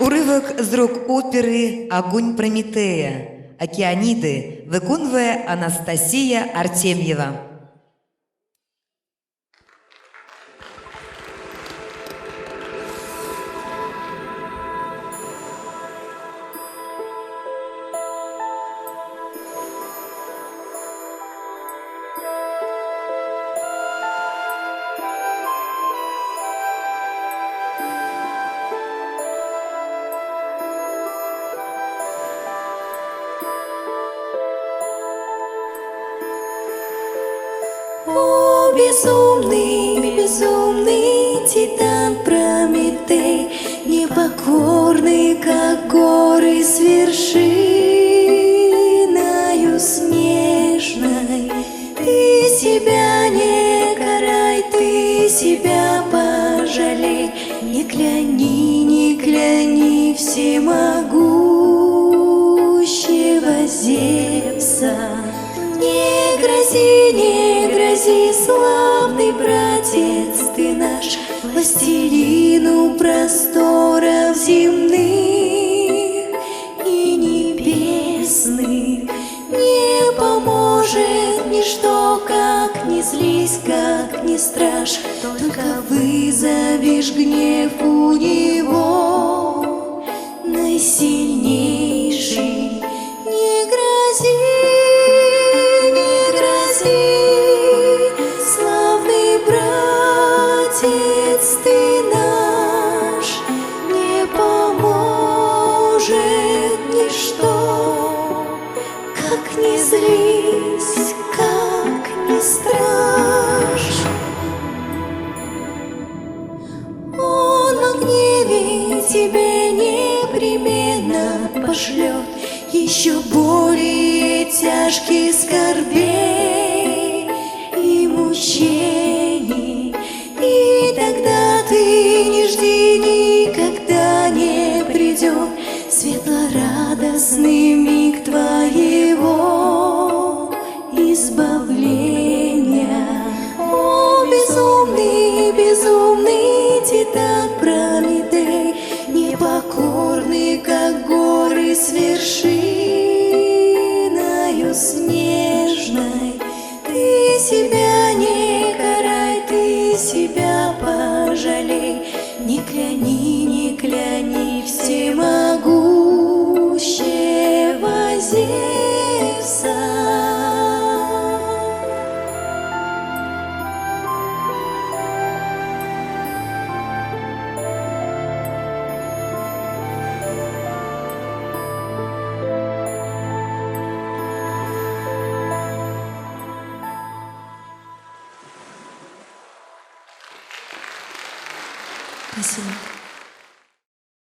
Уривок з рок-опери «Огонь Прометея» «Океаниды» виконує Анастасія Артем'єва. О, безумный, безумный титан Прометей, непокорный, как горы с вершиною снежной. Ты себя не карай, ты себя пожалей, не кляни, не кляни всемогущего Зевса. Не грози, не грози, славный братец ты наш, властелину просторов земных и небесных. Не поможет ничто, как ни злись, как ни страшь, только вызовешь гнев у него наисильнейший. Не грози, славный братец ты наш, не поможет ничто, как ни злись, как ни страшь. Он во гневе тебе непременно пошлет еще более тяжкие скорбей и мучений, и тогда ты не жди, никогда не придет светло-радостный миг твоего избавления. О, безумный, безумный титан Прометей, непокорный, как горы с вершиною снежной. Ты себя не карай, ты себя пожалей, не кляни, не кляни всемогущего Зевса. Спасибо.